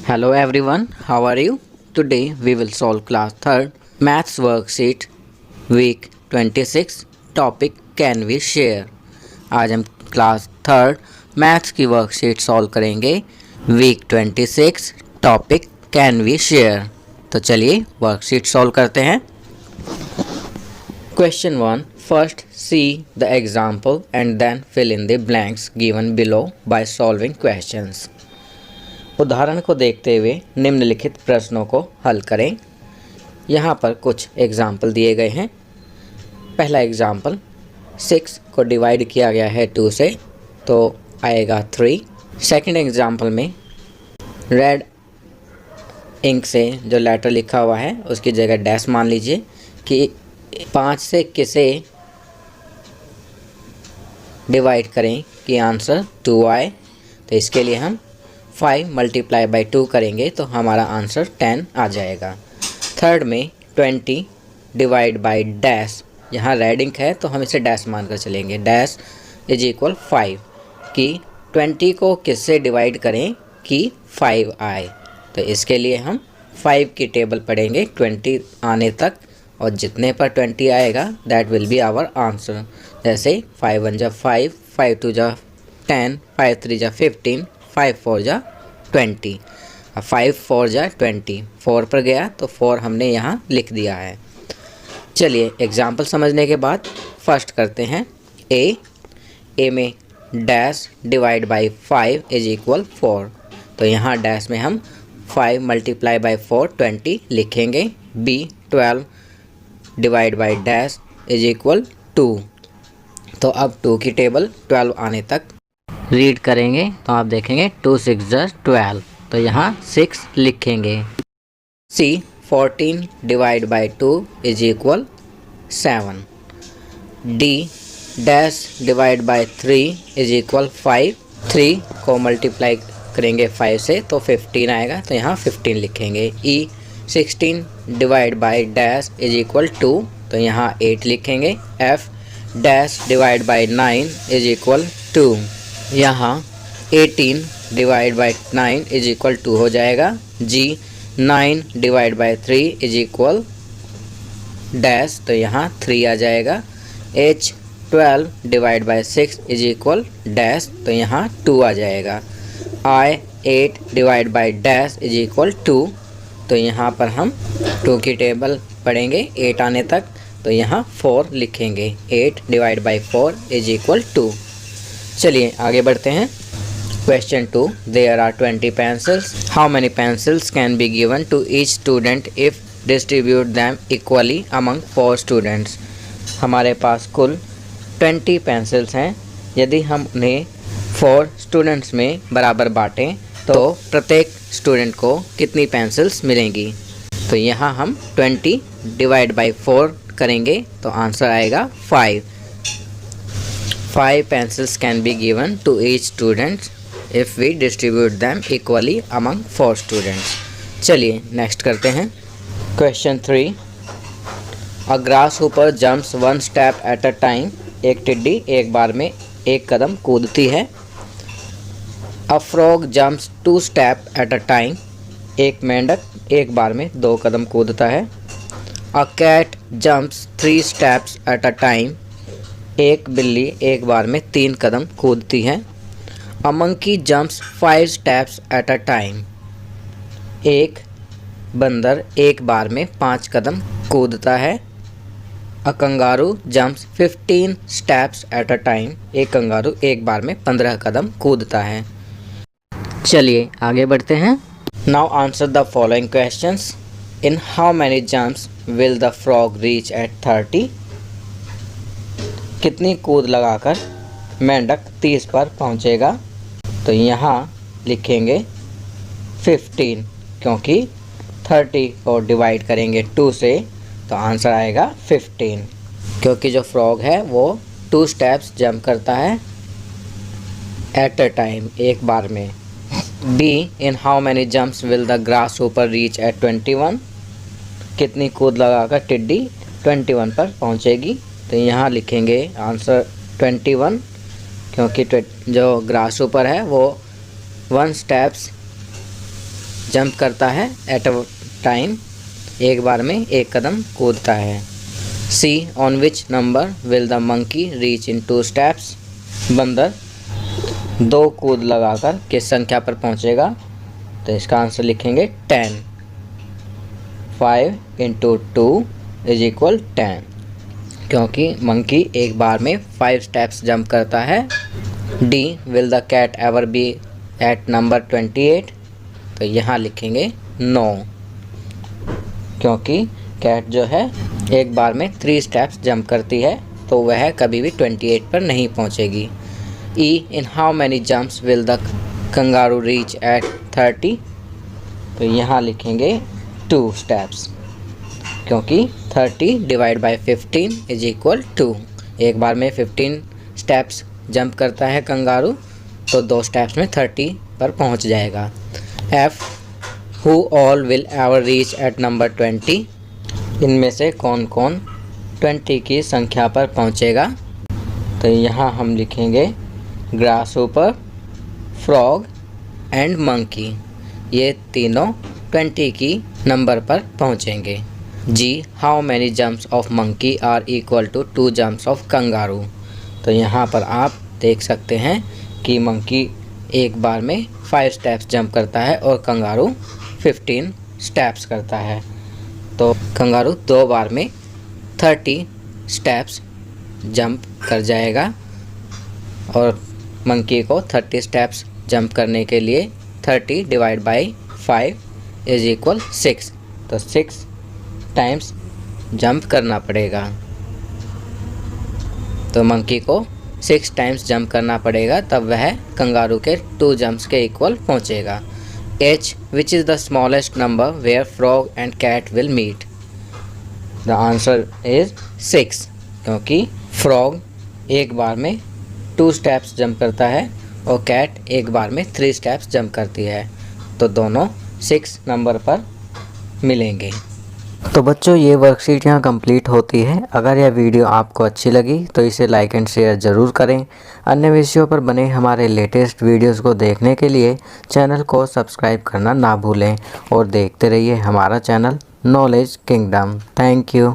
Hello everyone, how are you? Today we will solve class 3rd maths worksheet week 26 topic can we share। आज हम class 3rd maths की worksheet solve करेंगे week 26 topic can we share. तो चलिए worksheet solve करते हैं। Question 1, first see the example and then fill in the blanks given below by solving questions. उदाहरण को देखते हुए निम्नलिखित प्रश्नों को हल करें। यहाँ पर कुछ एग्जाम्पल दिए गए हैं। पहला एग्जाम्पल 6 को डिवाइड किया गया है 2 से तो आएगा 3। सेकंड एग्जाम्पल में रेड इंक से जो लेटर लिखा हुआ है उसकी जगह डैश मान लीजिए कि 5 से किसे डिवाइड करें कि आंसर 2 आए। तो इसके लिए हम 5 मल्टीप्लाई बाई 2 करेंगे तो हमारा आंसर 10 आ जाएगा। थर्ड में 20 डिवाइड बाई डैश, यहाँ रेड इंक है तो हम इसे डैश मानकर चलेंगे। डैश इज इक्वल 5 कि 20 को किससे डिवाइड करें कि 5 आए। तो इसके लिए हम 5 की टेबल पढ़ेंगे 20 आने तक और जितने पर 20 आएगा that will be our answer. जैसे 5 1 जा 5, 5 2 जा 10, 5 3 जा 15, 5 4 जा 20। 5 4 जा 20, 4 पर गया तो 4 हमने यहाँ लिख दिया है। चलिए एग्जाम्पल समझने के बाद फर्स्ट करते हैं ए में dash divide by 5 is equal 4। तो यहाँ डैश में हम 5 मल्टीप्लाई बाई 4 20 लिखेंगे। B 12 divide by dash is equal 2। तो अब 2 की टेबल 12 आने तक रीड करेंगे तो आप देखेंगे 2 6 जा 12 तो यहाँ 6 लिखेंगे। सी 14 divide by 2 is equal 7। D dash divide by 3 is equal 5। 3 को मल्टीप्लाई करेंगे 5 से तो 15 आएगा तो यहाँ 15 लिखेंगे। ई 16 divide by dash is equal 2 तो यहाँ 8 लिखेंगे। F dash divide by 9 is equal 2, यहाँ 18 डिवाइड बाई 9 इज इक्वल 2 हो जाएगा। जी 9 divide by 3 is equal dash तो यहाँ 3 आ जाएगा। H 12 divide by 6 is equal dash तो यहाँ 2 आ जाएगा। आई 8 divide by dash is equal 2 तो यहाँ पर हम 2 की टेबल पढ़ेंगे 8 आने तक तो यहाँ 4 लिखेंगे। 8 डिवाइड बाई 4 इज इक्वल 2। चलिए आगे बढ़ते हैं। Question 2, there are 20 pencils, how many pencils can be given to each student if distribute them equally among 4 students. हमारे पास कुल 20 पेंसिल्स हैं। यदि हम उन्हें 4 स्टूडेंट्स में बराबर बांटें तो प्रत्येक स्टूडेंट को कितनी पेंसिल्स मिलेंगी। तो यहाँ हम 20 डिवाइड बाई 4 करेंगे तो आंसर आएगा 5। 5 pencils can be given to each student if we distribute them equally among 4 students। चलिए नेक्स्ट करते हैं। Question 3, a grasshopper jumps 1 step at a time, एक टिड्डी एक बार में एक कदम कूदती है। A frog jumps 2 step at a time, एक मेंढक एक बार में 2 कदम कूदता है। A cat jumps 3 steps at a time, एक बिल्ली एक बार में 3 कदम कूदती है। A monkey jumps 5 steps at a time, एक बंदर एक बार में 5 कदम कूदता है। A kangaroo jumps 15 steps at a time, एक कंगारू एक बार में 15 कदम कूदता है। चलिए आगे बढ़ते हैं। Now answer the following questions. In how many jumps will the frog reach at 30। कितनी कूद लगाकर मेंढक 30 पर पहुंचेगा। तो यहाँ लिखेंगे 15 क्योंकि 30 को डिवाइड करेंगे 2 से तो आंसर आएगा 15 क्योंकि जो फ्रॉग है वो 2 स्टेप्स जंप करता है एट अ टाइम, एक बार में। Be in how many jumps will the grass Hooper reach at 21। कितनी कूद लगाकर टिड्डी 21 पर पहुंचेगी। तो यहाँ लिखेंगे आंसर 21 क्योंकि जो ग्रास ऊपर है वो 1 स्टेप्स जंप करता है एट अ टाइम, एक बार में एक कदम कूदता है। See on which number will the monkey reach in 2 steps, बंदर 2 कूद लगाकर किस संख्या पर पहुंचेगा? तो इसका आंसर लिखेंगे 10। 5 × 2 = 10, क्योंकि मंकी एक बार में 5 स्टेप्स जंप करता है। डी will the cat ever be at number 28, तो यहाँ लिखेंगे नो, क्योंकि कैट जो है एक बार में 3 स्टेप्स जंप करती है, तो वह कभी भी 28 पर नहीं पहुँचेगी। E in how many jumps will the kangaroo reach at 30, तो यहाँ लिखेंगे 2 स्टेप्स, क्योंकि 30 / 15 = 2। एक बार में 15 स्टेप्स जंप करता है कंगारू, तो 2 स्टेप्स में 30 पर पहुंच जाएगा। F who all will ever reach at number 20, इनमें से कौन कौन 20 की संख्या पर पहुंचेगा? तो यहाँ हम लिखेंगे ग्रासहॉपर, फ्रॉग एंड मंकी, ये तीनों 20 की नंबर पर पहुंचेंगे। G how many jumps of monkey are equal to 2 jumps of kangaroo, तो यहाँ पर आप देख सकते हैं कि मंकी एक बार में 5 स्टेप्स जंप करता है और कंगारू 15 स्टेप्स करता है, तो कंगारू 2 बार में 30 स्टेप्स जंप कर जाएगा और मंकी को 30 स्टेप्स जंप करने के लिए 30 / 5 = 6, तो 6 टाइम्स जंप करना पड़ेगा। तो मंकी को 6 टाइम्स जंप करना पड़ेगा, तब वह कंगारू के 2 जंप्स के इक्वल पहुंचेगा। H which is the smallest number where frog and cat will meet, the answer is 6, क्योंकि फ्रॉग एक बार में 2 स्टेप्स जंप करता है और कैट एक बार में 3 स्टेप्स जंप करती है, तो दोनों 6 नंबर पर मिलेंगे। तो बच्चों, ये वर्कशीट यहाँ कंप्लीट होती है। अगर यह वीडियो आपको अच्छी लगी तो इसे लाइक एंड शेयर ज़रूर करें। अन्य विषयों पर बने हमारे लेटेस्ट वीडियोस को देखने के लिए चैनल को सब्सक्राइब करना ना भूलें और देखते रहिए हमारा channel knowledge kingdom. Thank you.